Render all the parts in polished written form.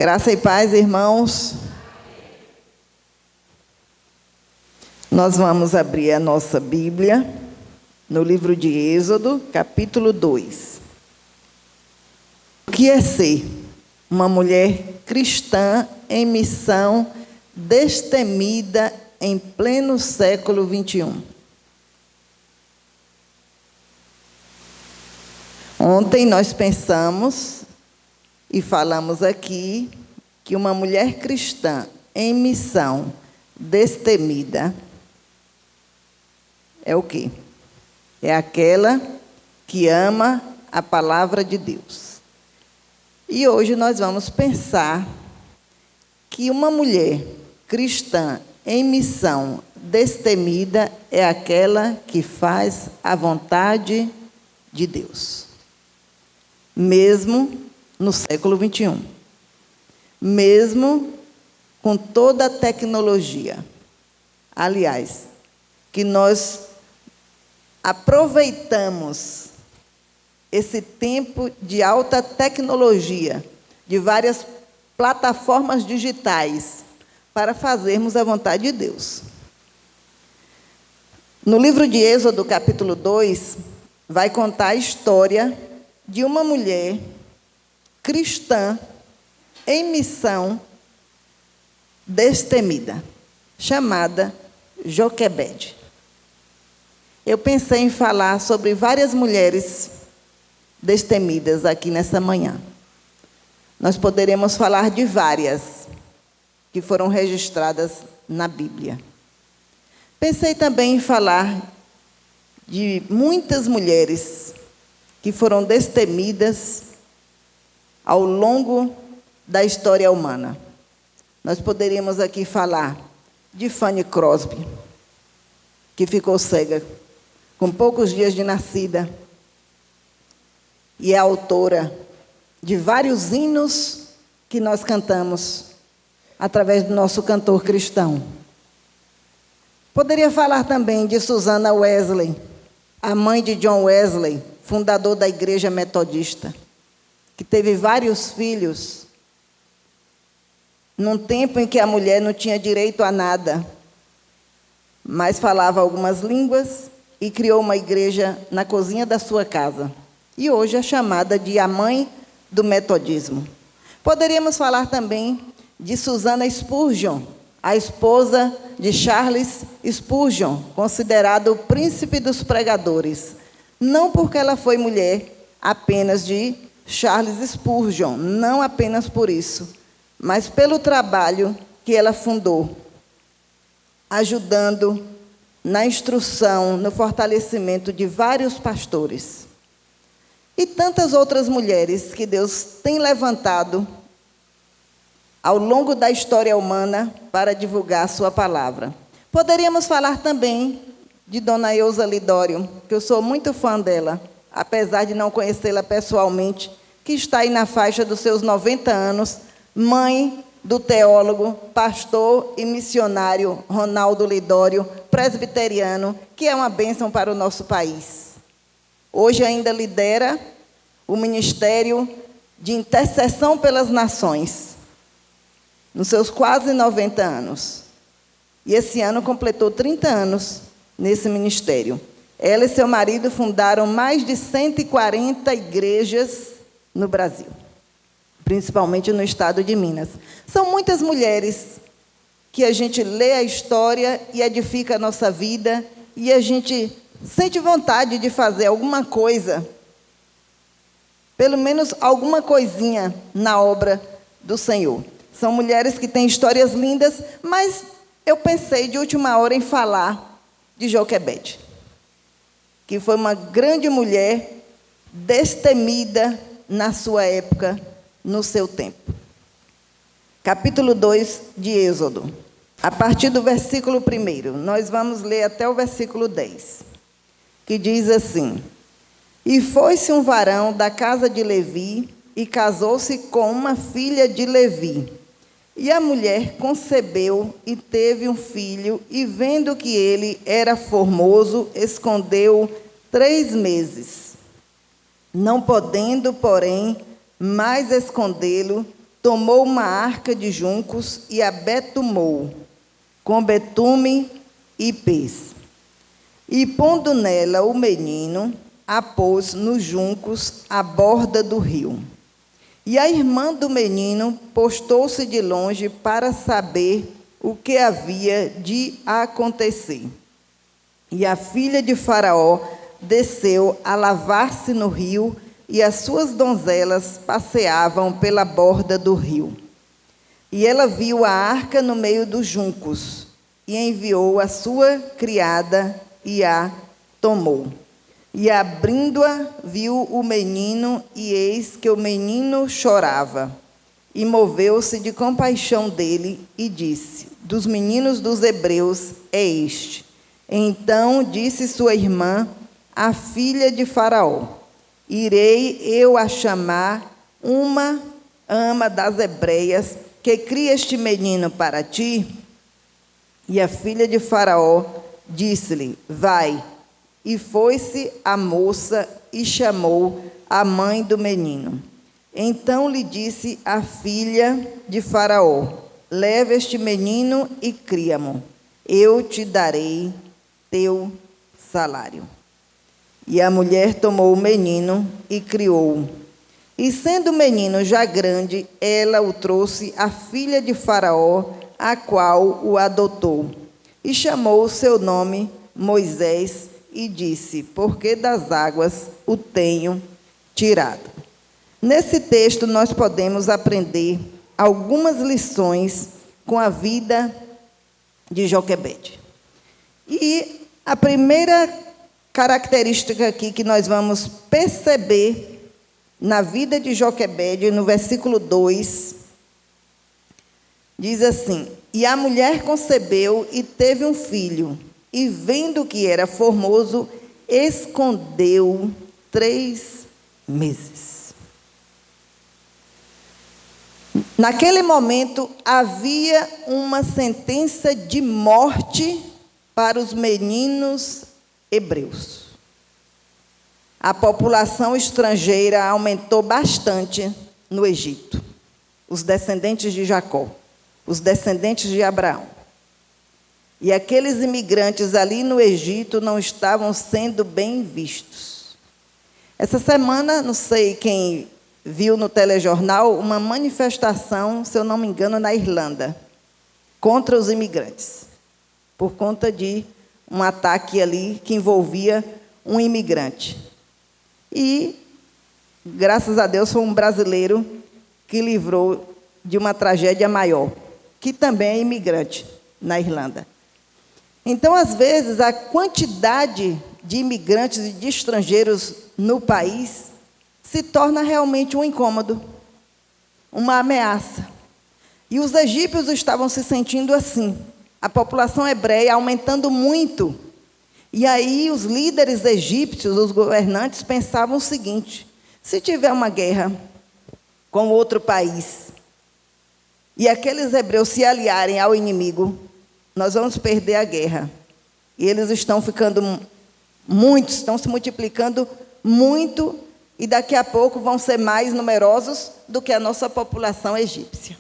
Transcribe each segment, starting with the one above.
Graça e paz, irmãos. Nós vamos abrir a nossa Bíblia no livro de Êxodo, capítulo 2. O que é ser uma mulher cristã em missão destemida em pleno século 21? Ontem nós pensamos e falamos aqui que uma mulher cristã em missão destemida é o quê? É aquela que ama a palavra de Deus. E hoje nós vamos pensar que uma mulher cristã em missão destemida é aquela que faz a vontade de Deus. Mesmo no século 21. Mesmo com toda a tecnologia. Aliás, que nós aproveitamos esse tempo de alta tecnologia, de várias plataformas digitais, para fazermos a vontade de Deus. No livro de Êxodo, capítulo 2, vai contar a história de uma mulher cristã em missão destemida, chamada Joquebede. Eu pensei em falar sobre várias mulheres destemidas aqui nessa manhã. Nós poderemos falar de várias que foram registradas na Bíblia. Pensei também em falar de muitas mulheres que foram destemidas ao longo da história humana. Nós poderíamos aqui falar de Fanny Crosby, que ficou cega com poucos dias de nascida e é autora de vários hinos que nós cantamos através do nosso cantor cristão. Poderia falar também de Susana Wesley, a mãe de John Wesley, fundador da Igreja Metodista, que teve vários filhos, num tempo em que a mulher não tinha direito a nada, mas falava algumas línguas e criou uma igreja na cozinha da sua casa. E hoje é chamada de a mãe do metodismo. Poderíamos falar também de Susana Spurgeon, a esposa de Charles Spurgeon, considerado o príncipe dos pregadores. Não porque ela foi mulher apenas de Charles Spurgeon, não apenas por isso, mas pelo trabalho que ela fundou, ajudando na instrução, no fortalecimento de vários pastores. E tantas outras mulheres que Deus tem levantado ao longo da história humana para divulgar a sua palavra. Poderíamos falar também de Dona Eusa Lidório, que eu sou muito fã dela, apesar de não conhecê-la pessoalmente, que está aí na faixa dos seus 90 anos, mãe do teólogo, pastor e missionário Ronaldo Lidório, presbiteriano, que é uma bênção para o nosso país. Hoje ainda lidera o Ministério de Intercessão pelas Nações, nos seus quase 90 anos. E esse ano completou 30 anos nesse ministério. Ela e seu marido fundaram mais de 140 igrejas no Brasil, principalmente no estado de Minas. São muitas mulheres que a gente lê a história e edifica a nossa vida, e a gente sente vontade de fazer alguma coisa, pelo menos alguma coisinha na obra do Senhor. São mulheres que têm histórias lindas, mas eu pensei de última hora em falar de Joquebede, que foi uma grande mulher destemida na sua época, no seu tempo. Capítulo 2 de Êxodo. A partir do versículo 1, nós vamos ler até o versículo 10, que diz assim: E foi-se um varão da casa de Levi, e casou-se com uma filha de Levi. E a mulher concebeu e teve um filho, e vendo que ele era formoso, escondeu-o 3 meses. Não podendo, porém, mais escondê-lo, tomou uma arca de juncos e a betumou, com betume e pés. E, pondo nela o menino, a pôs nos juncos à borda do rio. E a irmã do menino postou-se de longe para saber o que havia de acontecer. E a filha de Faraó desceu a lavar-se no rio, e as suas donzelas passeavam pela borda do rio. E ela viu a arca no meio dos juncos, e enviou a sua criada, e a tomou. E abrindo-a, viu o menino, e eis que o menino chorava. E moveu-se de compaixão dele, e disse: dos meninos dos hebreus é este. Então disse sua irmã, a filha de Faraó: irei eu a chamar uma ama das hebreias, que cria este menino para ti? E a filha de Faraó disse-lhe: vai. E foi-se a moça e chamou a mãe do menino. Então lhe disse a filha de Faraó: leva este menino e cria-mo, eu te darei teu salário. E a mulher tomou o menino e criou-o. E sendo o menino já grande, ela o trouxe à filha de Faraó, a qual o adotou. E chamou o seu nome Moisés, e disse: porque das águas o tenho tirado. Nesse texto nós podemos aprender algumas lições com a vida de Joquebede. E a primeira característica aqui que nós vamos perceber na vida de Joquebede, no versículo 2, diz assim: e a mulher concebeu e teve um filho, e vendo que era formoso, escondeu 3 meses. Naquele momento, havia uma sentença de morte para os meninos hebreus. A população estrangeira aumentou bastante no Egito. Os descendentes de Jacó, os descendentes de Abraão. E aqueles imigrantes ali no Egito não estavam sendo bem vistos. Essa semana, não sei quem viu no telejornal, uma manifestação, se eu não me engano, na Irlanda, contra os imigrantes, por conta de um ataque ali que envolvia um imigrante. E, graças a Deus, foi um brasileiro que livrou de uma tragédia maior, que também é imigrante na Irlanda. Então, às vezes, a quantidade de imigrantes e de estrangeiros no país se torna realmente um incômodo, uma ameaça. E os egípcios estavam se sentindo assim. A população hebreia aumentando muito. E aí os líderes egípcios, os governantes, pensavam o seguinte: se tiver uma guerra com outro país, e aqueles hebreus se aliarem ao inimigo, nós vamos perder a guerra. E eles estão ficando muitos, estão se multiplicando muito, e daqui a pouco vão ser mais numerosos do que a nossa população egípcia.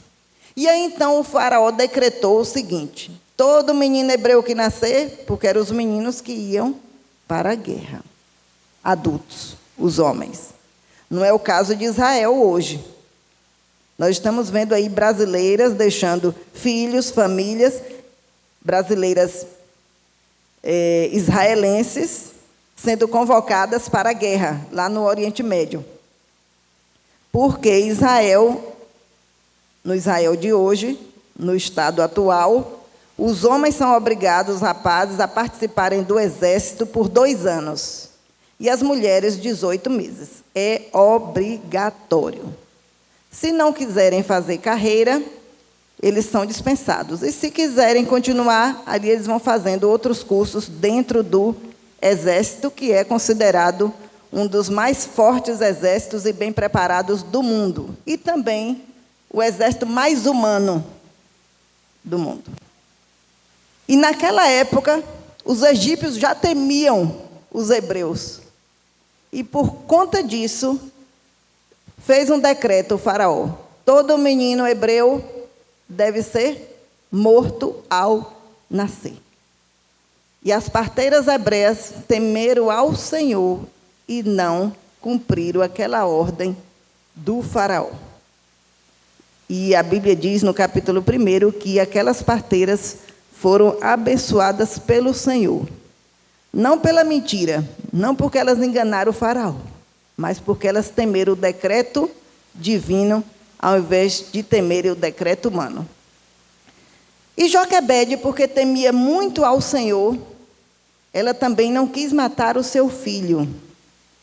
E aí então o faraó decretou o seguinte: todo menino hebreu que nascer, porque eram os meninos que iam para a guerra, adultos, os homens. Não é o caso de Israel hoje. Nós estamos vendo aí brasileiras deixando filhos, famílias, brasileiras israelenses, sendo convocadas para a guerra, lá no Oriente Médio. Porque Israel, no Israel de hoje, no estado atual, os homens são obrigados, os rapazes, a participarem do exército por 2 anos. E as mulheres, 18 meses. É obrigatório. Se não quiserem fazer carreira, eles são dispensados. E se quiserem continuar, ali eles vão fazendo outros cursos dentro do exército, que é considerado um dos mais fortes exércitos e bem preparados do mundo. E também o exército mais humano do mundo. E naquela época, os egípcios já temiam os hebreus. E por conta disso, fez um decreto o faraó: todo menino hebreu deve ser morto ao nascer. E as parteiras hebreias temeram ao Senhor e não cumpriram aquela ordem do faraó. E a Bíblia diz no capítulo 1 que aquelas parteiras foram abençoadas pelo Senhor. Não pela mentira, não porque elas enganaram o faraó, mas porque elas temeram o decreto divino ao invés de temerem o decreto humano. E Joquebede, porque temia muito ao Senhor, ela também não quis matar o seu filho.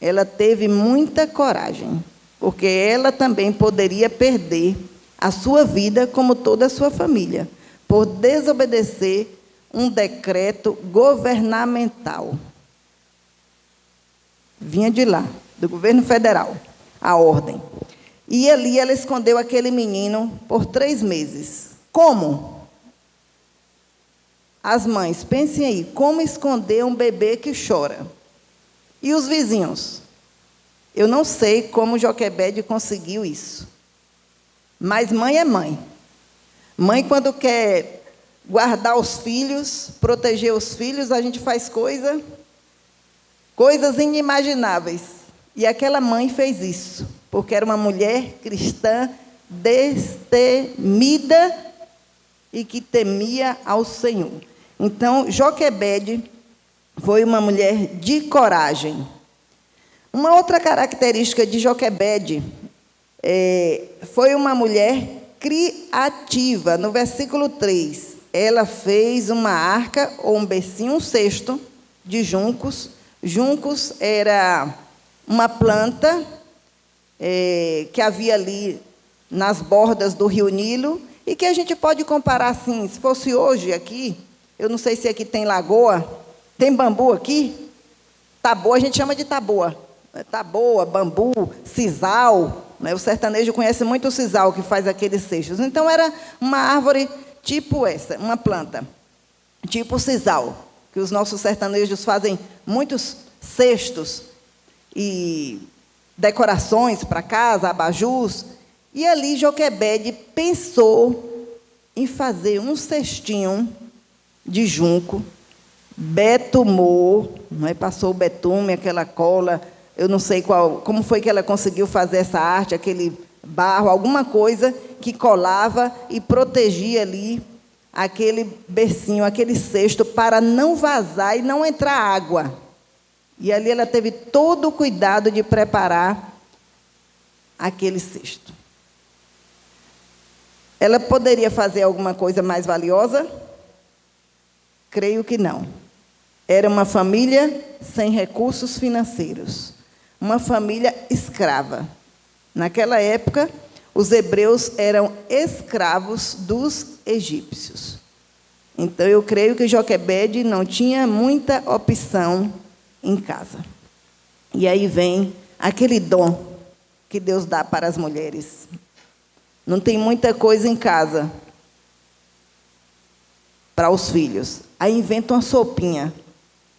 Ela teve muita coragem, porque ela também poderia perder a sua vida, como toda a sua família, por desobedecer um decreto governamental. Vinha de lá, do governo federal, a ordem. E ali ela escondeu aquele menino por 3 meses. Como? As mães, pensem aí, como esconder um bebê que chora? E os vizinhos? Eu não sei como Joquebede conseguiu isso. Mas mãe é mãe. Mãe, quando quer guardar os filhos, proteger os filhos, a gente faz coisas inimagináveis. E aquela mãe fez isso, porque era uma mulher cristã destemida e que temia ao Senhor. Então, Joquebede foi uma mulher de coragem. Uma outra característica de Joquebede foi uma mulher criativa. No versículo 3, ela fez uma arca, ou um bercinho, um cesto de juncos. Juncos era uma planta que havia ali nas bordas do rio Nilo, e que a gente pode comparar assim, se fosse hoje aqui, eu não sei se aqui tem lagoa, tem bambu aqui? Taboa, a gente chama de taboa. Taboa, bambu, sisal, né? O sertanejo conhece muito o sisal, que faz aqueles cestos. Então, era uma árvore tipo essa, uma planta, tipo sisal, que os nossos sertanejos fazem muitos cestos e decorações para casa, abajus. E ali Joquebede pensou em fazer um cestinho de junco, betumou, não é? Passou o betume, aquela cola, eu não sei como foi que ela conseguiu fazer essa arte, aquele barro, alguma coisa que colava e protegia ali aquele bercinho, aquele cesto, para não vazar e não entrar água. E ali ela teve todo o cuidado de preparar aquele cesto. Ela poderia fazer alguma coisa mais valiosa? Creio que não. Era uma família sem recursos financeiros. Uma família escrava. Naquela época, os hebreus eram escravos dos egípcios. Então, eu creio que Joquebede não tinha muita opção em casa. E aí vem aquele dom que Deus dá para as mulheres. Não tem muita coisa em casa para os filhos. Aí inventa uma sopinha.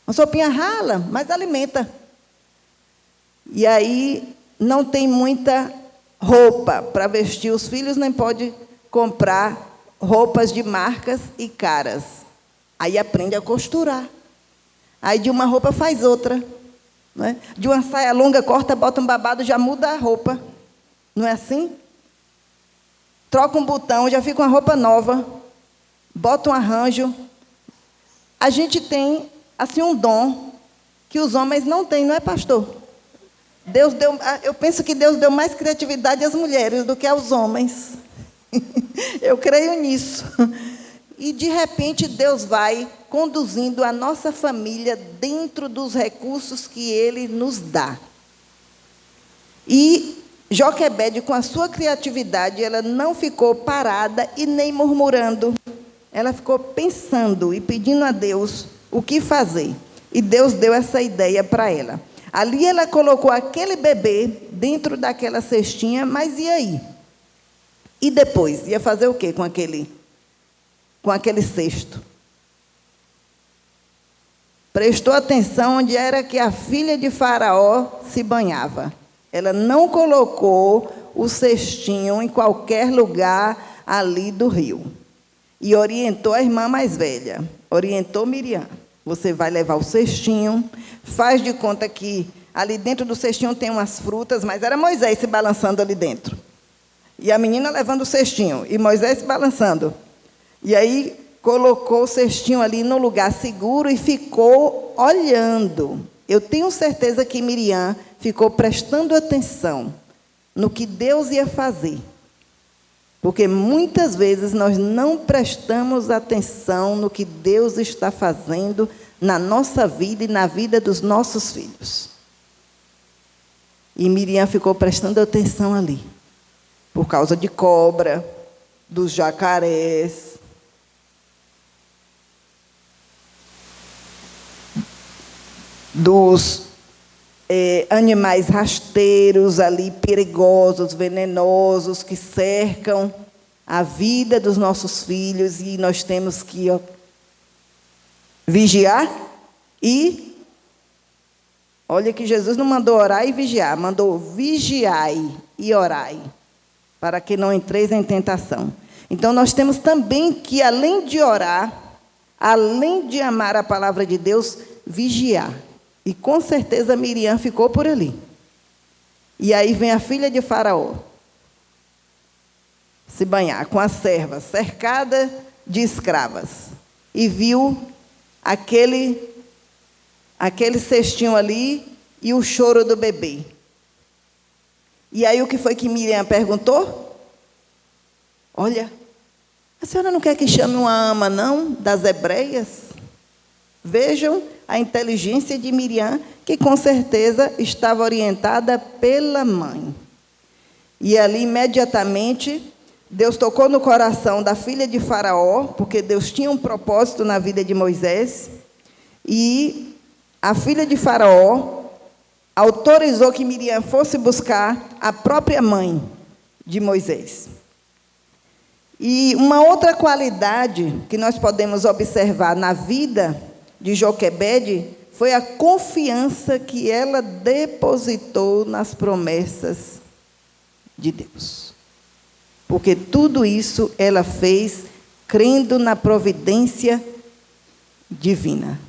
Uma sopinha rala, mas alimenta. E aí não tem muita roupa para vestir os filhos, nem pode comprar roupas de marcas e caras. Aí aprende a costurar. Aí de uma roupa faz outra. Não é? De uma saia longa, corta, bota um babado, já muda a roupa. Não é assim? Troca um botão, já fica uma roupa nova. Bota um arranjo. A gente tem, assim, um dom que os homens não têm, não é, pastor? Deus deu, eu penso que Deus deu mais criatividade às mulheres do que aos homens. Eu creio nisso. E, de repente, Deus vai conduzindo a nossa família dentro dos recursos que Ele nos dá. E Joquebede, com a sua criatividade, ela não ficou parada e nem murmurando. Ela ficou pensando e pedindo a Deus o que fazer. E Deus deu essa ideia para ela. Ali ela colocou aquele bebê dentro daquela cestinha, mas e aí? E depois? Ia fazer o quê com aquele cesto? Prestou atenção onde era que a filha de Faraó se banhava. Ela não colocou o cestinho em qualquer lugar ali do rio. E orientou a irmã mais velha, orientou Miriam. Você vai levar o cestinho, faz de conta que ali dentro do cestinho tem umas frutas, mas era Moisés se balançando ali dentro. E a menina levando o cestinho, e Moisés se balançando. E aí colocou o cestinho ali no lugar seguro e ficou olhando. Eu tenho certeza que Miriam ficou prestando atenção no que Deus ia fazer. Porque muitas vezes nós não prestamos atenção no que Deus está fazendo na nossa vida e na vida dos nossos filhos. E Miriam ficou prestando atenção ali, por causa de cobra, dos jacarés, dos animais rasteiros ali, perigosos, venenosos, que cercam a vida dos nossos filhos, e nós temos que vigiar e... Olha que Jesus não mandou orar e vigiar, mandou vigiai e orai, para que não entreis em tentação. Então, nós temos também que, além de orar, além de amar a palavra de Deus, vigiar. E com certeza Miriam ficou por ali. E aí vem a filha de Faraó se banhar com a serva, cercada de escravas. E viu aquele cestinho ali e o choro do bebê. E aí o que foi que Miriam perguntou? Olha, a senhora não quer que chame uma ama, não, das hebreias? Vejam a inteligência de Miriam, que com certeza estava orientada pela mãe. E ali, imediatamente, Deus tocou no coração da filha de Faraó, porque Deus tinha um propósito na vida de Moisés, e a filha de Faraó autorizou que Miriam fosse buscar a própria mãe de Moisés. E uma outra qualidade que nós podemos observar na vida de Joquebede foi a confiança que ela depositou nas promessas de Deus. Porque tudo isso ela fez crendo na providência divina.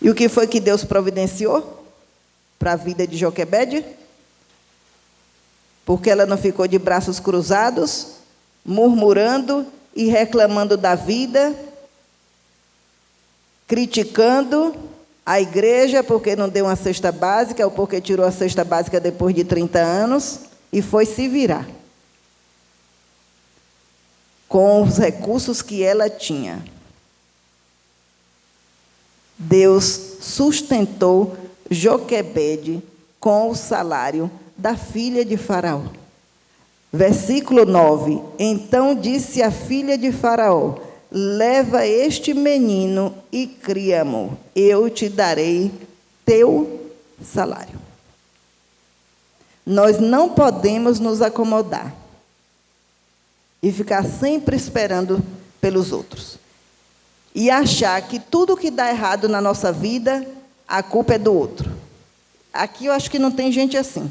E o que foi que Deus providenciou para a vida de Joquebede? Porque ela não ficou de braços cruzados, murmurando e reclamando da vida, criticando a igreja porque não deu uma cesta básica, ou porque tirou a cesta básica depois de 30 anos, e foi se virar com os recursos que ela tinha. Deus sustentou Joquebede com o salário da filha de Faraó. Versículo 9. Então disse a filha de Faraó: leva este menino e cria-mo, eu te darei teu salário. Nós não podemos nos acomodar e ficar sempre esperando pelos outros. E achar que tudo que dá errado na nossa vida, a culpa é do outro. Aqui eu acho que não tem gente assim.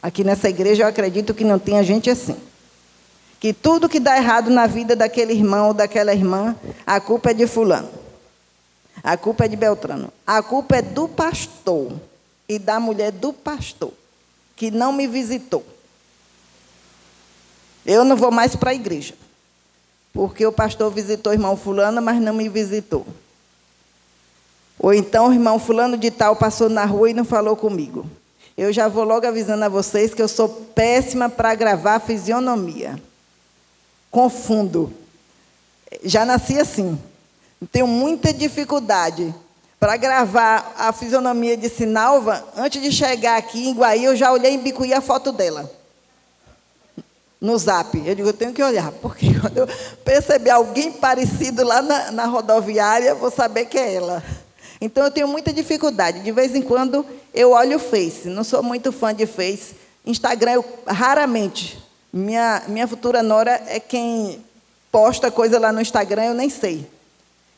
Aqui nessa igreja eu acredito que não tenha gente assim. Que tudo que dá errado na vida daquele irmão ou daquela irmã, a culpa é de fulano. A culpa é de Beltrano. A culpa é do pastor e da mulher do pastor, que não me visitou. Eu não vou mais para a igreja, porque o pastor visitou o irmão fulano, mas não me visitou. Ou então o irmão fulano de tal passou na rua e não falou comigo. Eu já vou logo avisando a vocês que eu sou péssima para gravar fisionomia. Confundo. Já nasci assim. Tenho muita dificuldade para gravar a fisionomia de Sinalva. Antes de chegar aqui em Guaí, eu já olhei em Bicuí a foto dela. No Zap. Eu digo, eu tenho que olhar, porque quando eu perceber alguém parecido lá na rodoviária, vou saber que é ela. Então, eu tenho muita dificuldade. De vez em quando, eu olho o Face. Não sou muito fã de Face. Instagram, eu raramente. Minha futura nora é quem posta coisa lá no Instagram, eu nem sei.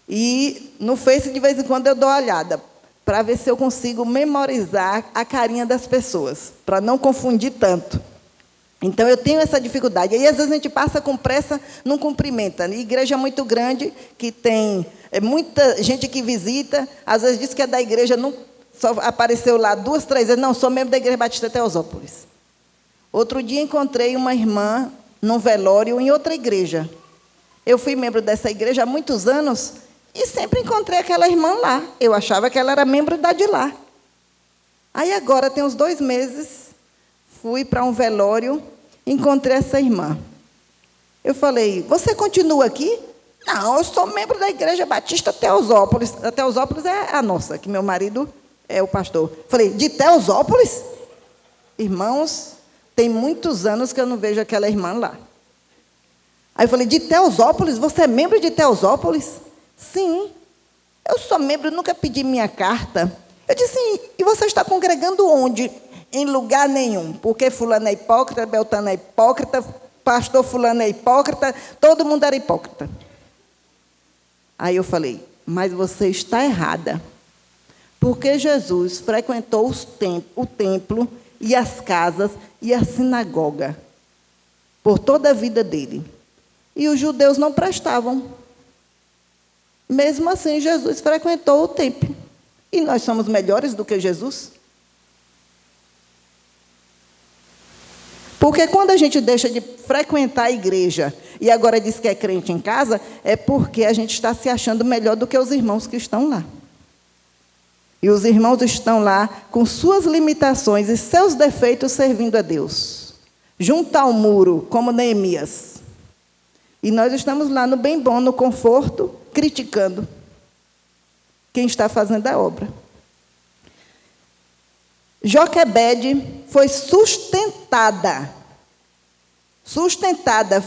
E no Face, de vez em quando, eu dou uma olhada. para ver se eu consigo memorizar a carinha das pessoas, para não confundir tanto. Então, eu tenho essa dificuldade. Aí, às vezes, a gente passa com pressa, não cumprimenta. Igreja muito grande, que tem muita gente que visita, às vezes diz que é da igreja, não, só apareceu lá 2, 3 vezes. Não, sou membro da Igreja Batista Teosópolis. Outro dia, encontrei uma irmã num velório em outra igreja. Eu fui membro dessa igreja há muitos anos e sempre encontrei aquela irmã lá. Eu achava que ela era membro da de lá. Aí, agora, tem uns 2 meses, fui para um velório, encontrei essa irmã. Eu falei, você continua aqui? Não, eu sou membro da Igreja Batista Teosópolis. A Teosópolis é a nossa, que meu marido é o pastor. Falei, de Teosópolis? Irmãos, tem muitos anos que eu não vejo aquela irmã lá. Aí eu falei, de Teosópolis? Você é membro de Teosópolis? Sim. Eu sou membro, nunca pedi minha carta. Eu disse, e você está congregando onde? Em lugar nenhum, porque fulano é hipócrita, Beltrano é hipócrita, pastor fulano é hipócrita, todo mundo era hipócrita. Aí eu falei, mas você está errada, porque Jesus frequentou o templo e as casas e a sinagoga por toda a vida dele. E os judeus não prestavam. Mesmo assim, Jesus frequentou o templo. E nós somos melhores do que Jesus? Porque quando a gente deixa de frequentar a igreja e agora diz que é crente em casa, é porque a gente está se achando melhor do que os irmãos que estão lá. E os irmãos estão lá com suas limitações e seus defeitos servindo a Deus. Junto ao muro, como Neemias. E nós estamos lá no bem bom, no conforto, criticando quem está fazendo a obra. Joquebede foi sustentada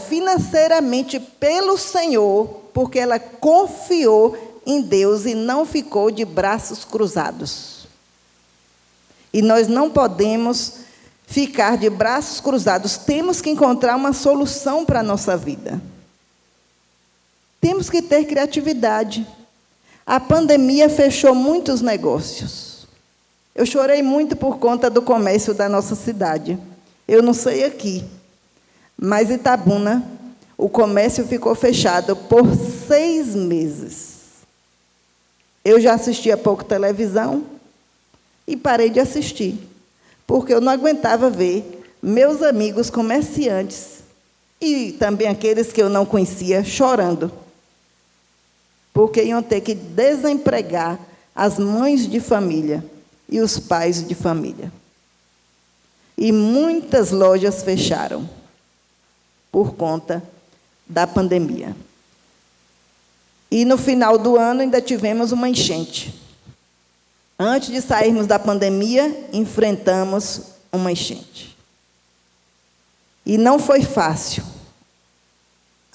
financeiramente pelo Senhor, porque ela confiou em Deus e não ficou de braços cruzados. E nós não podemos ficar de braços cruzados, temos que encontrar uma solução para a nossa vida. Temos que ter criatividade. A pandemia fechou muitos negócios. Eu chorei muito por conta do comércio da nossa cidade. Eu não sei aqui, mas em Itabuna, o comércio ficou fechado por 6 meses. Eu já assisti há pouco televisão e parei de assistir, porque eu não aguentava ver meus amigos comerciantes e também aqueles que eu não conhecia chorando, porque iam ter que desempregar as mães de família e os pais de família. E muitas lojas fecharam por conta da pandemia. E no final do ano ainda tivemos uma enchente. Antes de sairmos da pandemia, enfrentamos uma enchente. E não foi fácil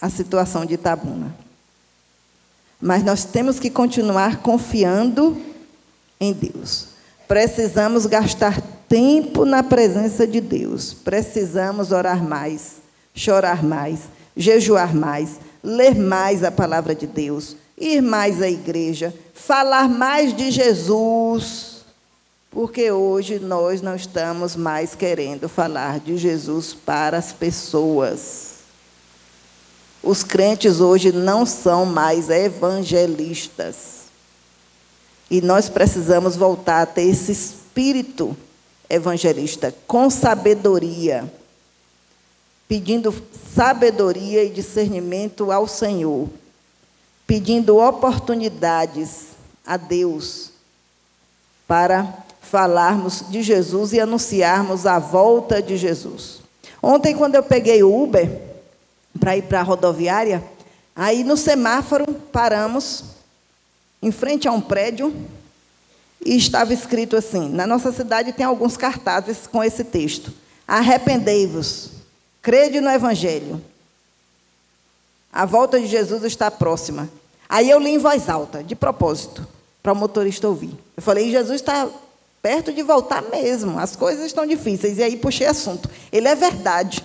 a situação de Itabuna. Mas nós temos que continuar confiando em Deus. Precisamos gastar tempo na presença de Deus. Precisamos orar mais, chorar mais, jejuar mais, ler mais a palavra de Deus, ir mais à igreja, falar mais de Jesus, porque hoje nós não estamos mais querendo falar de Jesus para as pessoas. Os crentes hoje não são mais evangelistas. E nós precisamos voltar a ter esse espírito evangelista, com sabedoria, pedindo sabedoria e discernimento ao Senhor, pedindo oportunidades a Deus para falarmos de Jesus e anunciarmos a volta de Jesus. Ontem, quando eu peguei o Uber para ir para a rodoviária, aí no semáforo paramos em frente a um prédio e estava escrito assim, na nossa cidade tem alguns cartazes com esse texto: arrependei-vos, crede no Evangelho, a volta de Jesus está próxima. Aí eu li em voz alta, de propósito, para o motorista ouvir. Eu falei, Jesus está perto de voltar mesmo, as coisas estão difíceis. E aí puxei assunto, ele é verdade.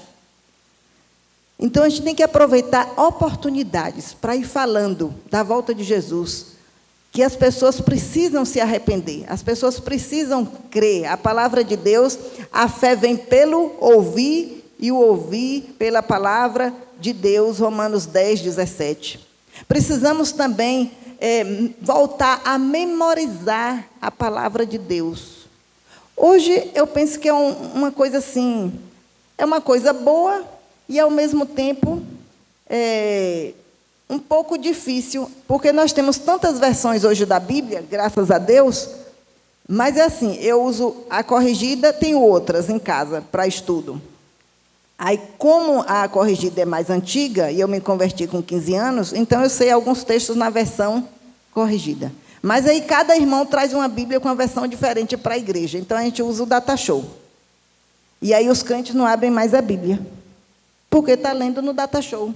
Então a gente tem que aproveitar oportunidades para ir falando da volta de Jesus, que as pessoas precisam se arrepender, as pessoas precisam crer. A palavra de Deus, a fé vem pelo ouvir, e o ouvir pela palavra de Deus, Romanos 10, 17. Precisamos também voltar a memorizar a palavra de Deus. Hoje, eu penso que é uma coisa assim, é uma coisa boa e, ao mesmo tempo, um pouco difícil, porque nós temos tantas versões hoje da Bíblia, graças a Deus, mas é assim, eu uso a corrigida, tenho outras em casa para estudo. Aí, como a corrigida é mais antiga, e eu me converti com 15 anos, então eu sei alguns textos na versão corrigida. Mas aí cada irmão traz uma Bíblia com uma versão diferente para a igreja, então a gente usa o Data Show. E aí os crentes não abrem mais a Bíblia, porque está lendo no Data Show.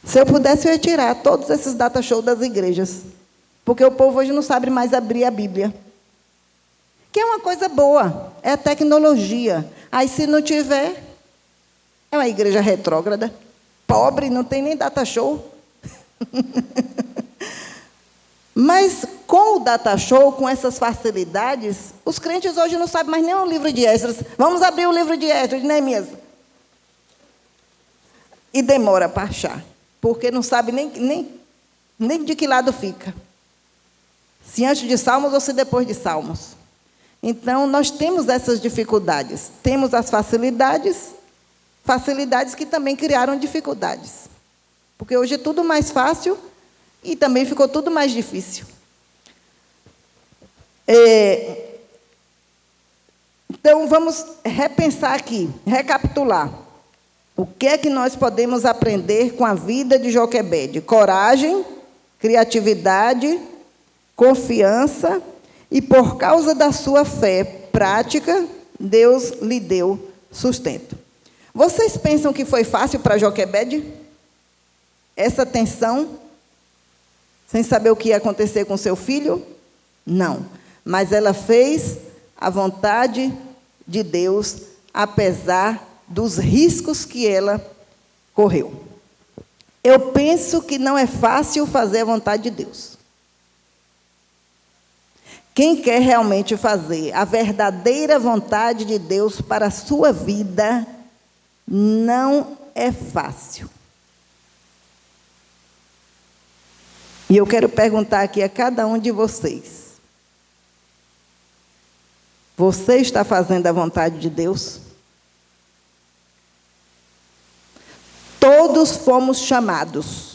Se eu pudesse, eu ia tirar todos esses Data Show das igrejas, porque o povo hoje não sabe mais abrir a Bíblia. Que é uma coisa boa, é a tecnologia. Aí, se não tiver, é uma igreja retrógrada, pobre, não tem nem Data Show. Mas, com o Data Show, com essas facilidades, os crentes hoje não sabem mais nem o livro de Esdras. Vamos abrir o livro de Esdras, de Neemias. E demora para achar, porque não sabe nem de que lado fica. Se antes de Salmos ou se depois de Salmos. Então, nós temos essas dificuldades. Temos as facilidades que também criaram dificuldades. Porque hoje é tudo mais fácil e também ficou tudo mais difícil. Então, vamos repensar aqui, recapitular. O que é que nós podemos aprender com a vida de Joquebede? Coragem, criatividade, confiança. E por causa da sua fé prática, Deus lhe deu sustento. Vocês pensam que foi fácil para Joquebede? Essa tensão, sem saber o que ia acontecer com seu filho? Não. Mas ela fez a vontade de Deus, apesar dos riscos que ela correu. Eu penso que não é fácil fazer a vontade de Deus. Quem quer realmente fazer a verdadeira vontade de Deus para a sua vida, não é fácil. E eu quero perguntar aqui a cada um de vocês: você está fazendo a vontade de Deus? Todos fomos chamados.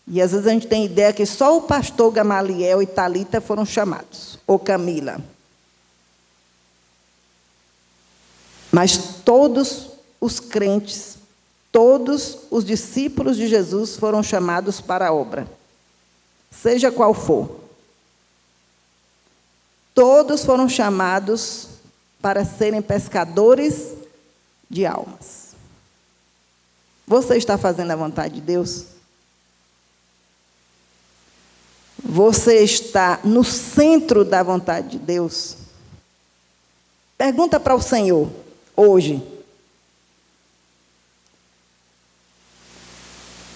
E às vezes a gente tem ideia que só o pastor Gamaliel e Talita foram chamados, ou Camila. Mas todos os crentes, todos os discípulos de Jesus foram chamados para a obra, seja qual for. Todos foram chamados para serem pescadores de almas. Você está fazendo a vontade de Deus? Você está no centro da vontade de Deus? Pergunta para o Senhor, hoje.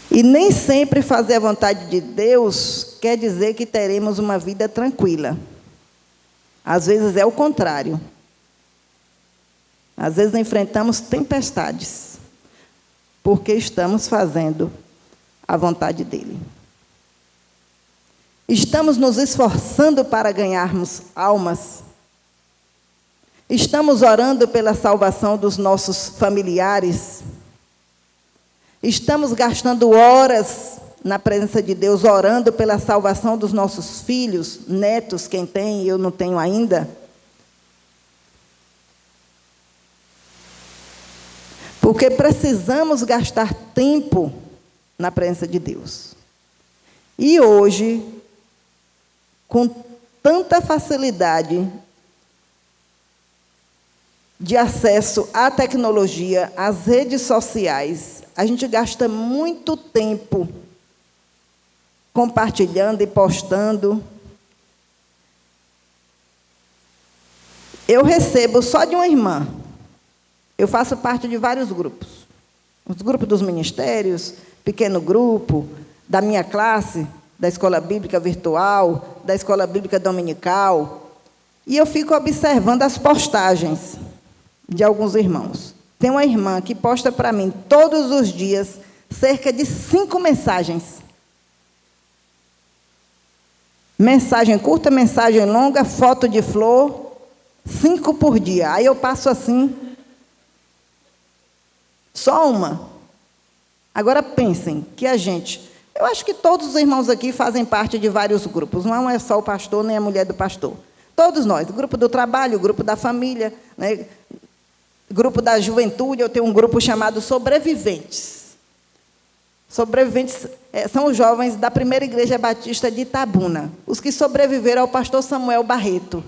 E nem sempre fazer a vontade de Deus quer dizer que teremos uma vida tranquila. Às vezes é o contrário. Às vezes enfrentamos tempestades, porque estamos fazendo a vontade dEle. Estamos nos esforçando para ganharmos almas. Estamos orando pela salvação dos nossos familiares. Estamos gastando horas na presença de Deus, orando pela salvação dos nossos filhos, netos, quem tem, eu não tenho ainda. Porque precisamos gastar tempo na presença de Deus. E hoje, com tanta facilidade de acesso à tecnologia, às redes sociais, a gente gasta muito tempo compartilhando e postando. Eu recebo só de uma irmã. Eu faço parte de vários grupos. Os grupos dos ministérios, pequeno grupo, da minha classe, da escola bíblica virtual, da escola bíblica dominical. E eu fico observando as postagens de alguns irmãos. Tem uma irmã que posta para mim todos os dias cerca de 5 mensagens. Mensagem curta, mensagem longa, foto de flor, 5 por dia. Aí eu passo assim, só uma. Agora pensem que eu acho que todos os irmãos aqui fazem parte de vários grupos, não é só o pastor nem a mulher do pastor. Todos nós, grupo do trabalho, grupo da família, né? Grupo da juventude, eu tenho um grupo chamado Sobreviventes. Sobreviventes são os jovens da primeira igreja batista de Itabuna, os que sobreviveram ao pastor Samuel Barreto.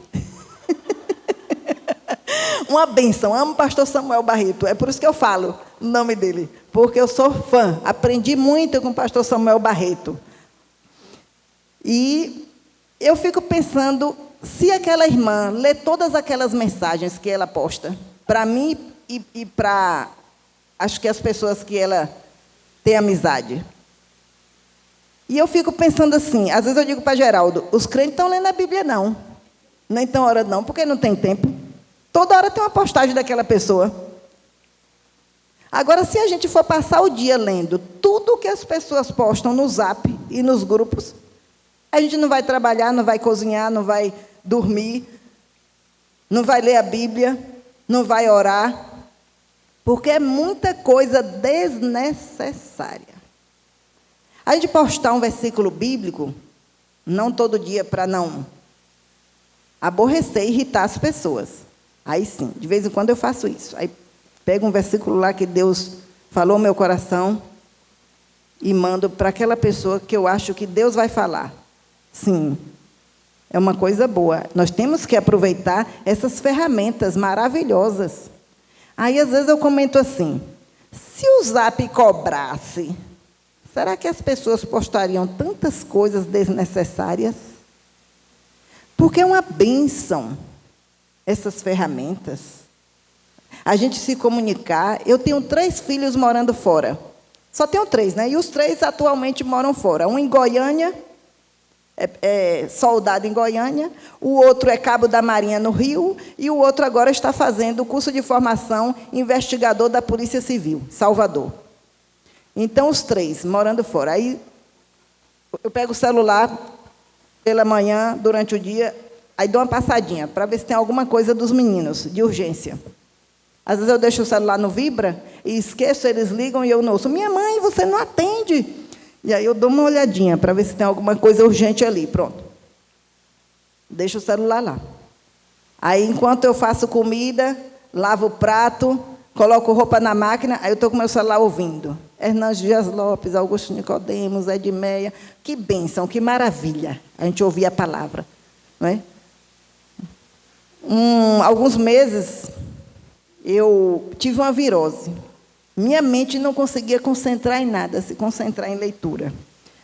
Uma bênção, amo o pastor Samuel Barreto, é por isso que eu falo o nome dele, porque eu sou fã, aprendi muito com o pastor Samuel Barreto. E eu fico pensando, se aquela irmã lê todas aquelas mensagens que ela posta, para mim e para, acho que as pessoas que ela tem amizade. E eu fico pensando assim, às vezes eu digo para Geraldo, os crentes estão lendo a Bíblia não, nem estão orando não, porque não tem tempo. Toda hora tem uma postagem daquela pessoa. Agora, se a gente for passar o dia lendo tudo que as pessoas postam no Zap e nos grupos, a gente não vai trabalhar, não vai cozinhar, não vai dormir, não vai ler a Bíblia, não vai orar, porque é muita coisa desnecessária. A gente postar um versículo bíblico, não todo dia para não aborrecer e irritar as pessoas. Aí sim, de vez em quando eu faço isso. Aí pego um versículo lá que Deus falou no meu coração e mando para aquela pessoa que eu acho que Deus vai falar. Sim, é uma coisa boa. Nós temos que aproveitar essas ferramentas maravilhosas. Aí, às vezes, eu comento assim, se o Zap cobrasse, será que as pessoas postariam tantas coisas desnecessárias? Porque é uma bênção essas ferramentas. A gente se comunicar. Eu tenho 3 filhos morando fora. Só tenho 3, né? E os 3 atualmente moram fora. Um em Goiânia, é soldado em Goiânia, o outro é cabo da Marinha no Rio, e o outro agora está fazendo o curso de formação investigador da Polícia Civil, Salvador. Então, os 3 morando fora. Aí, eu pego o celular pela manhã, durante o dia, aí dou uma passadinha, para ver se tem alguma coisa dos meninos, de urgência. Às vezes eu deixo o celular no vibra, e esqueço, eles ligam e eu não ouço. Minha mãe, você não atende. E aí eu dou uma olhadinha, para ver se tem alguma coisa urgente ali, pronto. Deixo o celular lá. Aí, enquanto eu faço comida, lavo o prato, coloco roupa na máquina, aí eu estou com o meu celular ouvindo. Hernandes Dias Lopes, Augusto Nicodemos, Edmeia. Que bênção, que maravilha a gente ouvir a palavra. Não é? Alguns meses, eu tive uma virose. Minha mente não conseguia concentrar em nada, se concentrar em leitura.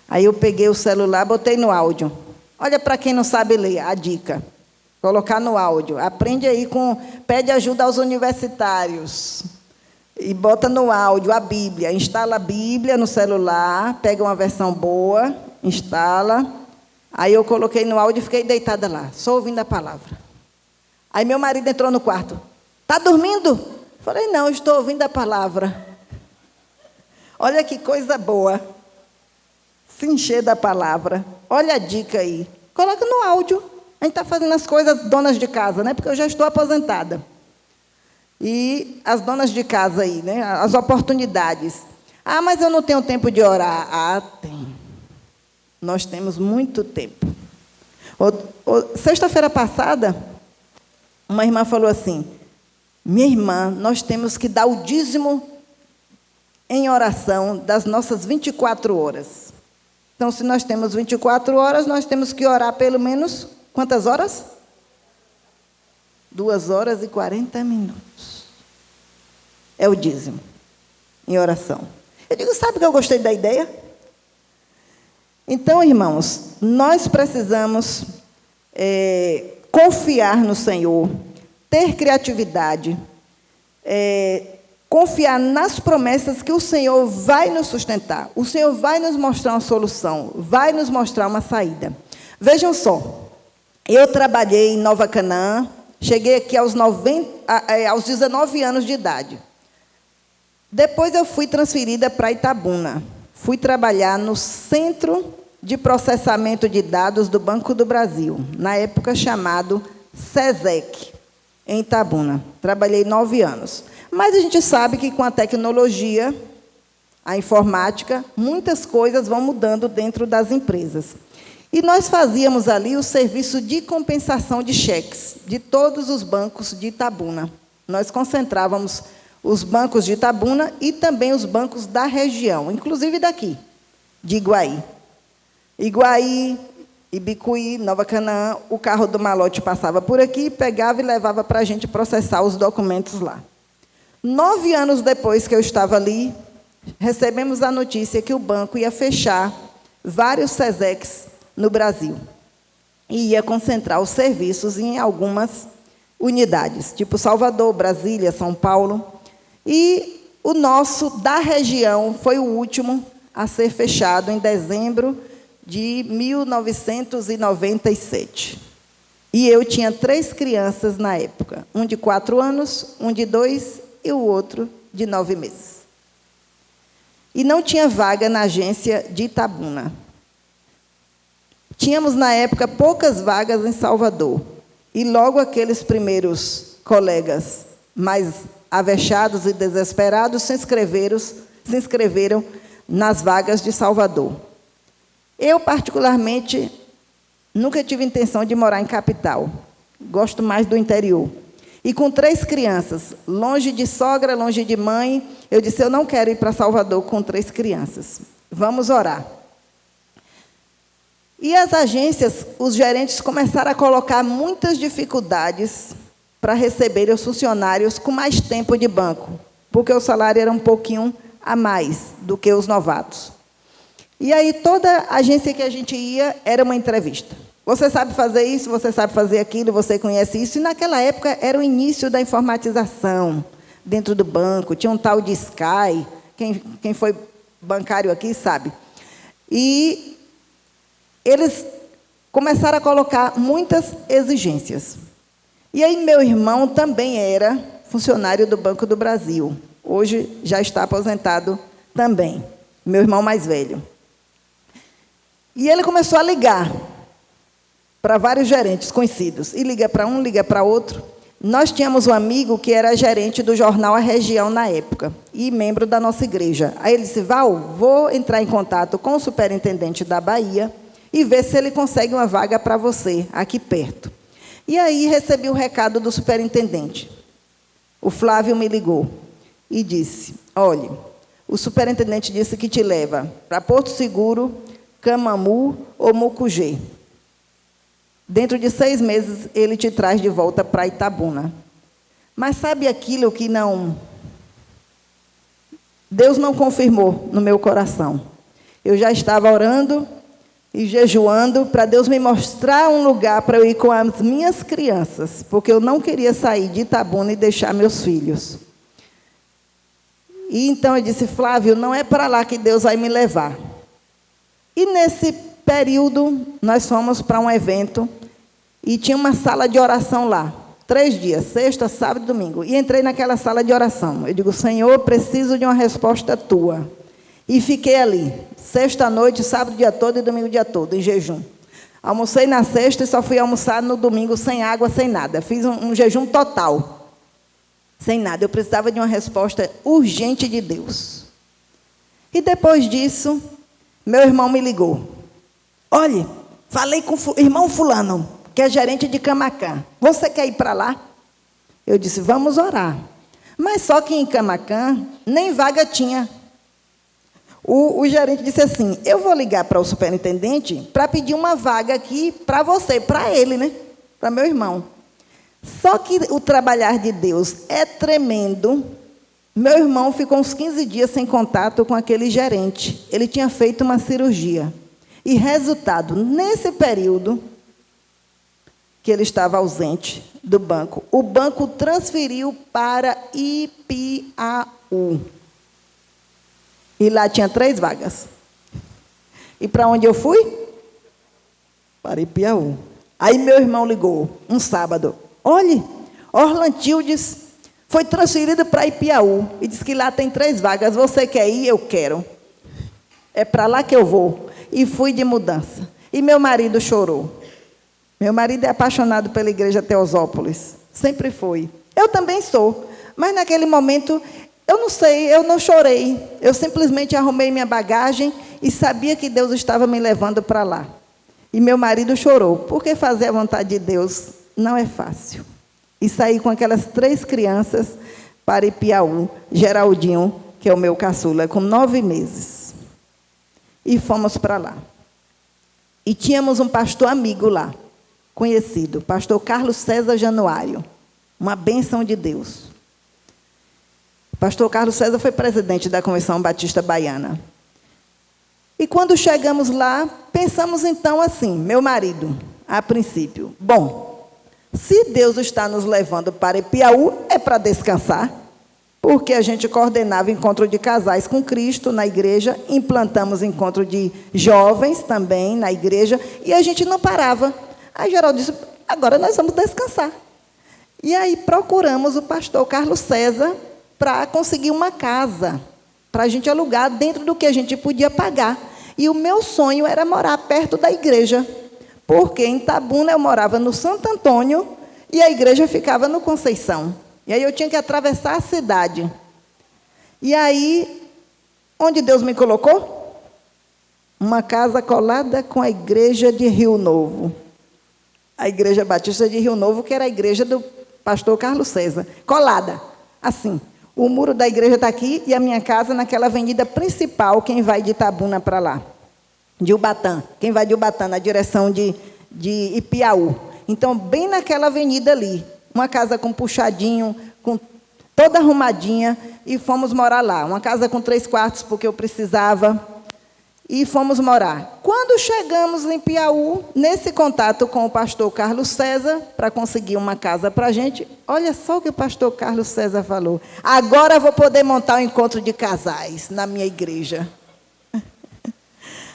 Aí eu peguei o celular, botei no áudio. Olha, para quem não sabe ler, a dica. Colocar no áudio. Aprende aí pede ajuda aos universitários. E bota no áudio a Bíblia. Instala a Bíblia no celular, pega uma versão boa, instala. Aí eu coloquei no áudio e fiquei deitada lá, só ouvindo a palavra. Aí meu marido entrou no quarto. Está dormindo? Falei, não, estou ouvindo a palavra. Olha que coisa boa. Se encher da palavra. Olha a dica aí. Coloca no áudio. A gente está fazendo as coisas donas de casa, né? Porque eu já estou aposentada. E as donas de casa aí, né? As oportunidades. Ah, mas eu não tenho tempo de orar. Ah, tem. Nós temos muito tempo. Sexta-feira passada, uma irmã falou assim, minha irmã, nós temos que dar o dízimo em oração das nossas 24 horas. Então, se nós temos 24 horas, nós temos que orar pelo menos, quantas horas? 2 horas e 40 minutos. É o dízimo em oração. Eu digo, sabe que eu gostei da ideia? Então, irmãos, nós precisamos confiar no Senhor, ter criatividade, confiar nas promessas que o Senhor vai nos sustentar. O Senhor vai nos mostrar uma solução, vai nos mostrar uma saída. Vejam só, eu trabalhei em Nova Canaã, cheguei aqui aos 19 anos de idade. Depois eu fui transferida para Itabuna. Fui trabalhar no Centro de Processamento de Dados do Banco do Brasil, na época chamado SESEC, em Itabuna. Trabalhei 9 anos. Mas a gente sabe que com a tecnologia, a informática, muitas coisas vão mudando dentro das empresas. E nós fazíamos ali o serviço de compensação de cheques de todos os bancos de Itabuna. Nós concentrávamos os bancos de Itabuna e também os bancos da região, inclusive daqui, de Iguaí. Iguaí, Ibicuí, Nova Canaã, o carro do malote passava por aqui, pegava e levava para a gente processar os documentos lá. 9 anos depois que eu estava ali, recebemos a notícia que o banco ia fechar vários SESECs no Brasil e ia concentrar os serviços em algumas unidades, tipo Salvador, Brasília, São Paulo. E o nosso, da região, foi o último a ser fechado em dezembro de 1997. E eu tinha 3 crianças na época, um de 4 anos, um de 2 e o outro de 9 meses. E não tinha vaga na agência de Itabuna. Tínhamos, na época, poucas vagas em Salvador. E logo aqueles primeiros colegas mais avexados e desesperados se inscreveram nas vagas de Salvador. Eu, particularmente, nunca tive intenção de morar em capital. Gosto mais do interior. E com 3 crianças, longe de sogra, longe de mãe, eu disse, eu não quero ir para Salvador com 3 crianças. Vamos orar. E as agências, os gerentes começaram a colocar muitas dificuldades para receberem os funcionários com mais tempo de banco, porque o salário era um pouquinho a mais do que os novatos. E aí, toda agência que a gente ia, era uma entrevista. Você sabe fazer isso, você sabe fazer aquilo, você conhece isso. E, naquela época, era o início da informatização dentro do banco. Tinha um tal de Sky, quem foi bancário aqui sabe. E eles começaram a colocar muitas exigências. E aí, meu irmão também era funcionário do Banco do Brasil. Hoje, já está aposentado também. Meu irmão mais velho. E ele começou a ligar para vários gerentes conhecidos. E liga para um, liga para outro. Nós tínhamos um amigo que era gerente do jornal A Região na época, e membro da nossa igreja. Aí ele disse, Val, vou entrar em contato com o superintendente da Bahia e ver se ele consegue uma vaga para você, aqui perto. E aí recebi o recado do superintendente. O Flávio me ligou e disse, olhe, o superintendente disse que te leva para Porto Seguro, Camamu ou Mucugê. Dentro de 6 meses, ele te traz de volta para Itabuna. Mas sabe aquilo que não... Deus não confirmou no meu coração. Eu já estava orando e jejuando para Deus me mostrar um lugar para eu ir com as minhas crianças, porque eu não queria sair de Itabuna e deixar meus filhos. E então eu disse, Flávio, não é para lá que Deus vai me levar. E nesse período, nós fomos para um evento e tinha uma sala de oração lá. 3 dias, sexta, sábado e domingo. E entrei naquela sala de oração. Eu digo, Senhor, preciso de uma resposta tua. E fiquei ali, sexta-noite, sábado o dia todo e domingo o dia todo, em jejum. Almocei na sexta e só fui almoçar no domingo sem água, sem nada. Fiz um jejum total. Sem nada. Eu precisava de uma resposta urgente de Deus. E depois disso, meu irmão me ligou. Olhe, falei com o irmão fulano, que é gerente de Camaquã. Você quer ir para lá? Eu disse, vamos orar. Mas só que em Camaquã, nem vaga tinha. O gerente disse assim, eu vou ligar para o superintendente para pedir uma vaga aqui para você, para ele, né? Para meu irmão. Só que o trabalhar de Deus é tremendo. Meu irmão ficou uns 15 dias sem contato com aquele gerente. Ele tinha feito uma cirurgia. E resultado, nesse período que ele estava ausente do banco, o banco transferiu para Ipiúna. Ipiaú. E lá tinha 3 vagas. E para onde eu fui? Para Ipiaú. Aí meu irmão ligou, um sábado. Olhe, Orlantildes foi transferido para Ipiaú. E disse que lá tem 3 vagas. Você quer ir? Eu quero. É para lá que eu vou. E fui de mudança. E meu marido chorou. Meu marido é apaixonado pela igreja Teosópolis. Sempre foi. Eu também sou. Mas naquele momento, eu não sei, eu não chorei. Eu simplesmente arrumei minha bagagem e sabia que Deus estava me levando para lá. E meu marido chorou, porque fazer a vontade de Deus não é fácil. E saí com aquelas 3 crianças para Ipiaú, Geraldinho, que é o meu caçula, com 9 meses. E fomos para lá. E tínhamos um pastor amigo lá, conhecido, pastor Carlos César Januário, uma bênção de Deus. O pastor Carlos César foi presidente da Convenção Batista Baiana. E quando chegamos lá, pensamos então assim, meu marido, a princípio, bom, se Deus está nos levando para Ipiaú, é para descansar, porque a gente coordenava encontro de casais com Cristo na igreja, implantamos encontro de jovens também na igreja, e a gente não parava. Aí Geraldo disse, agora nós vamos descansar. E aí procuramos o pastor Carlos César para conseguir uma casa, para a gente alugar dentro do que a gente podia pagar. E o meu sonho era morar perto da igreja, porque em Itabuna eu morava no Santo Antônio e a igreja ficava no Conceição. E aí eu tinha que atravessar a cidade. E aí, onde Deus me colocou? Uma casa colada com a igreja de Rio Novo. A igreja batista de Rio Novo, que era a igreja do pastor Carlos César. Colada, assim. O muro da igreja está aqui e a minha casa naquela avenida principal, quem vai de Itabuna para lá. De Ubatã. Quem vai de Ubatã, na direção de Ipiaú. Então, bem naquela avenida ali. Uma casa com puxadinho, com toda arrumadinha, e fomos morar lá. Uma casa com 3 quartos, porque eu precisava. E fomos morar. Quando chegamos em Ipiaú, nesse contato com o pastor Carlos César, para conseguir uma casa para a gente, olha só o que o pastor Carlos César falou. Agora vou poder montar um encontro de casais na minha igreja.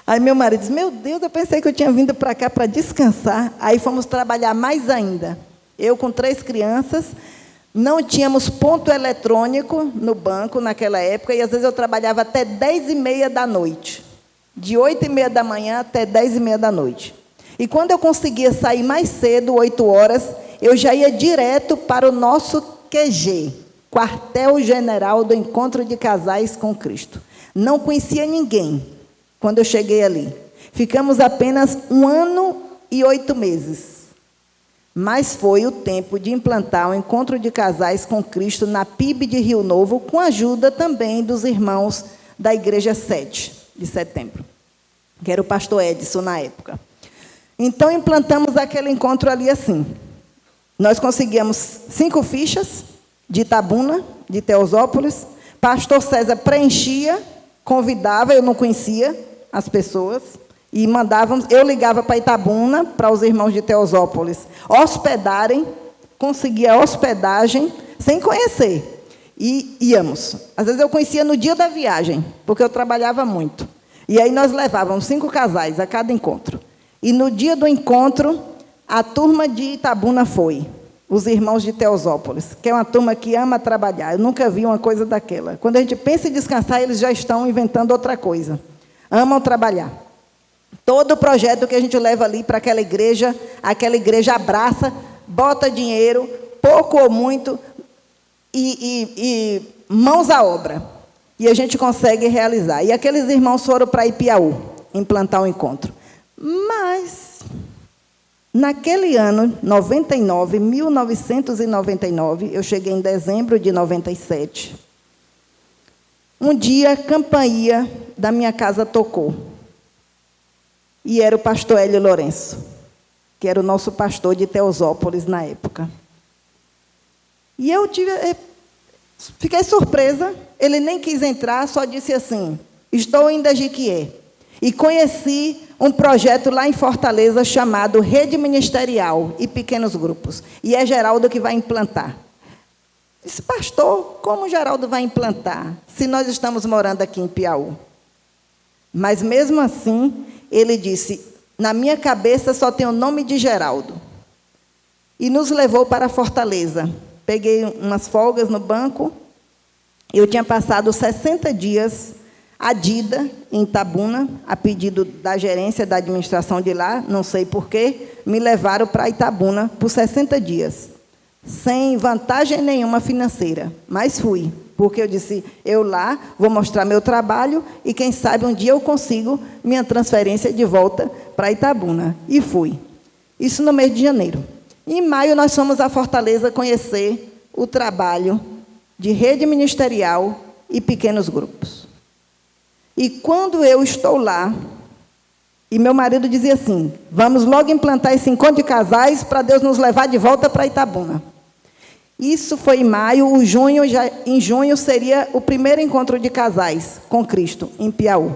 Aí meu marido disse, meu Deus, eu pensei que eu tinha vindo para cá para descansar. Aí fomos trabalhar mais ainda. Eu com 3 crianças, não tínhamos ponto eletrônico no banco naquela época, e às vezes eu trabalhava até 10h30 da noite. De 8h30 da manhã até 10h30 da noite. E quando eu conseguia sair mais cedo, 8 horas, eu já ia direto para o nosso QG, Quartel-General do Encontro de Casais com Cristo. Não conhecia ninguém quando eu cheguei ali. Ficamos apenas 1 ano e 8 meses. Mas foi o tempo de implantar o Encontro de Casais com Cristo na PIB de Rio Novo, com a ajuda também dos irmãos da Igreja 7 de Setembro, que era o pastor Edson na época. Então, implantamos aquele encontro ali assim. Nós conseguíamos 5 fichas de Itabuna, de Teosópolis. Pastor César preenchia, convidava, eu não conhecia as pessoas, e mandávamos, eu ligava para Itabuna, para os irmãos de Teosópolis hospedarem, conseguia hospedagem, sem conhecer. E íamos. Às vezes eu conhecia no dia da viagem, porque eu trabalhava muito. E aí nós levávamos 5 casais a cada encontro. E no dia do encontro, a turma de Itabuna foi. Os irmãos de Teosópolis, que é uma turma que ama trabalhar. Eu nunca vi uma coisa daquela. Quando a gente pensa em descansar, eles já estão inventando outra coisa. Amam trabalhar. Todo o projeto que a gente leva ali para aquela igreja abraça, bota dinheiro, pouco ou muito, e mãos à obra. E a gente consegue realizar. E aqueles irmãos foram para Ipiaú, implantar o encontro. Mas, naquele ano, 1999, eu cheguei em dezembro de 97. Um dia, a campainha da minha casa tocou. E era o pastor Hélio Lourenço, que era o nosso pastor de Teosópolis na época. E eu fiquei surpresa, ele nem quis entrar, só disse assim, estou indo a Jequié. E conheci um projeto lá em Fortaleza chamado Rede Ministerial e Pequenos Grupos. E é Geraldo que vai implantar. Disse, pastor, como o Geraldo vai implantar, se nós estamos morando aqui em Piauí? Mas mesmo assim, ele disse, na minha cabeça só tem o nome de Geraldo. E nos levou para Fortaleza. Peguei umas folgas no banco. Eu tinha passado 60 dias adida em Itabuna, a pedido da gerência da administração de lá, não sei porquê, me levaram para Itabuna por 60 dias, sem vantagem nenhuma financeira, mas fui, porque eu disse, eu lá vou mostrar meu trabalho e quem sabe um dia eu consigo minha transferência de volta para Itabuna. E fui. Isso no mês de janeiro. Em maio nós fomos a Fortaleza conhecer o trabalho de rede ministerial e pequenos grupos. E quando eu estou lá, e meu marido dizia assim, vamos logo implantar esse encontro de casais para Deus nos levar de volta para Itabuna. Isso foi em maio, em junho seria o primeiro encontro de casais com Cristo, em Piauí.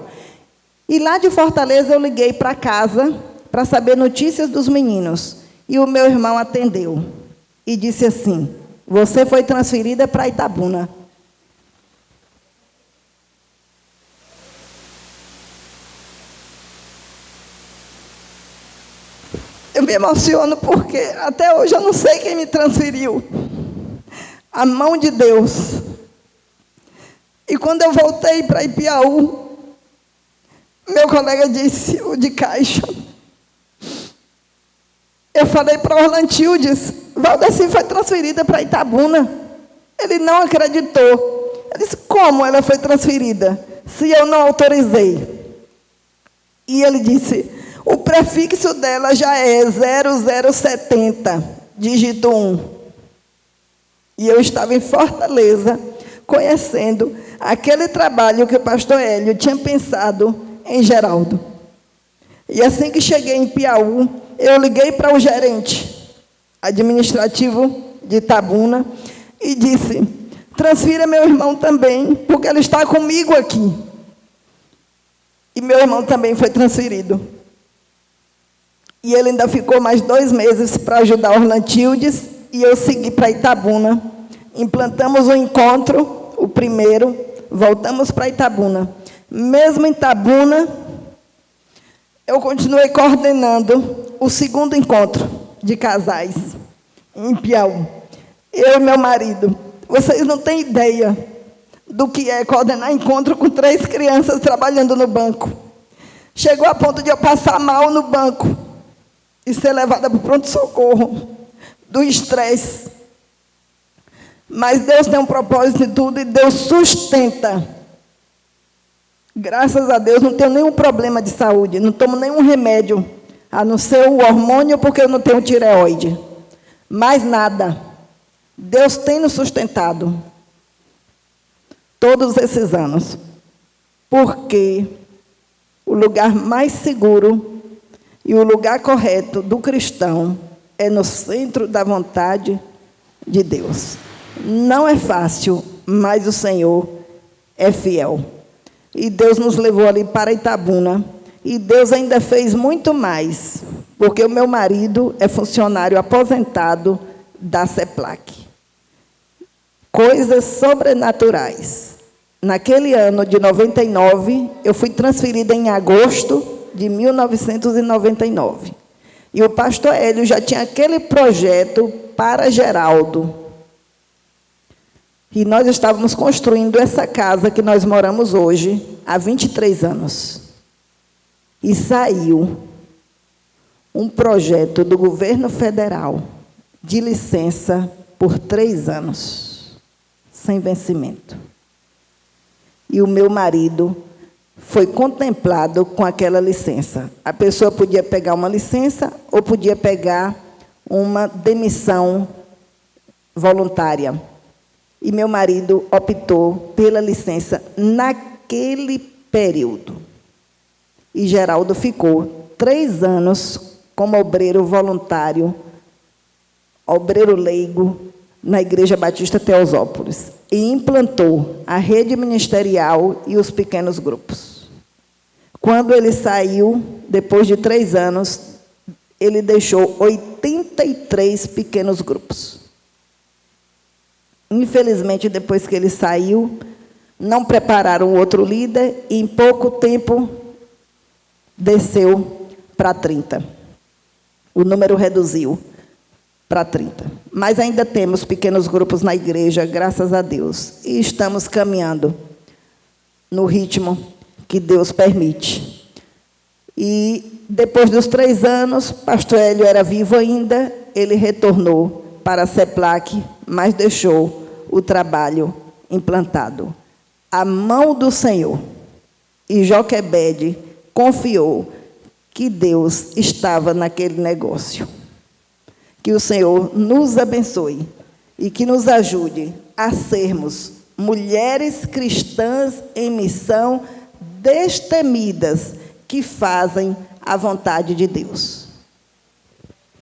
E lá de Fortaleza eu liguei para casa para saber notícias dos meninos. E o meu irmão atendeu e disse assim, você foi transferida para Itabuna. Eu me emociono porque até hoje eu não sei quem me transferiu. A mão de Deus. E quando eu voltei para Ipiaú, meu colega disse, o de caixa, eu falei para Orlantildes, Valdeci foi transferida para Itabuna. Ele não acreditou. Eu disse, como ela foi transferida? Se eu não autorizei. E ele disse, o prefixo dela já é 0070, dígito 1. E eu estava em Fortaleza, conhecendo aquele trabalho que o pastor Hélio tinha pensado em Geraldo. E assim que cheguei em Piauí, eu liguei para o gerente administrativo de Itabuna e disse, transfira meu irmão também, porque ele está comigo aqui. E meu irmão também foi transferido. E ele ainda ficou mais 2 meses para ajudar Orlantildes, e eu segui para Itabuna. Implantamos o encontro, o primeiro, voltamos para Itabuna. Mesmo em Itabuna, eu continuei coordenando o segundo encontro de casais, em Piauí. Eu e meu marido. Vocês não têm ideia do que é coordenar encontro com 3 crianças trabalhando no banco. Chegou a ponto de eu passar mal no banco e ser levada para o pronto-socorro, do estresse. Mas Deus tem um propósito em tudo e Deus sustenta. Graças a Deus, não tenho nenhum problema de saúde, não tomo nenhum remédio, a não ser o hormônio, porque eu não tenho tireoide. Mais nada. Deus tem nos sustentado todos esses anos. Porque o lugar mais seguro e o lugar correto do cristão é no centro da vontade de Deus. Não é fácil, mas o Senhor é fiel. E Deus nos levou ali para Itabuna. E Deus ainda fez muito mais, porque o meu marido é funcionário aposentado da CEPLAC. Coisas sobrenaturais. Naquele ano de 99, eu fui transferida em agosto de 1999. E o pastor Hélio já tinha aquele projeto para Geraldo. E nós estávamos construindo essa casa que nós moramos hoje há 23 anos. E saiu um projeto do governo federal de licença por 3 anos, sem vencimento. E o meu marido foi contemplado com aquela licença. A pessoa podia pegar uma licença ou podia pegar uma demissão voluntária. E meu marido optou pela licença naquele período. E Geraldo ficou 3 anos como obreiro voluntário, obreiro leigo, na Igreja Batista Teosópolis. E implantou a rede ministerial e os pequenos grupos. Quando ele saiu, depois de 3 anos, ele deixou 83 pequenos grupos. Infelizmente, depois que ele saiu, não prepararam outro líder e, em pouco tempo, desceu para 30. O número reduziu para 30. Mas ainda temos pequenos grupos na igreja, graças a Deus. E estamos caminhando no ritmo que Deus permite. E, depois dos 3 anos, pastor Hélio era vivo ainda, ele retornou para a CEPLAC, mas deixou o trabalho implantado. A mão do Senhor. E Joquebede confiou que Deus estava naquele negócio. Que o Senhor nos abençoe e que nos ajude a sermos mulheres cristãs em missão destemidas, que fazem a vontade de Deus.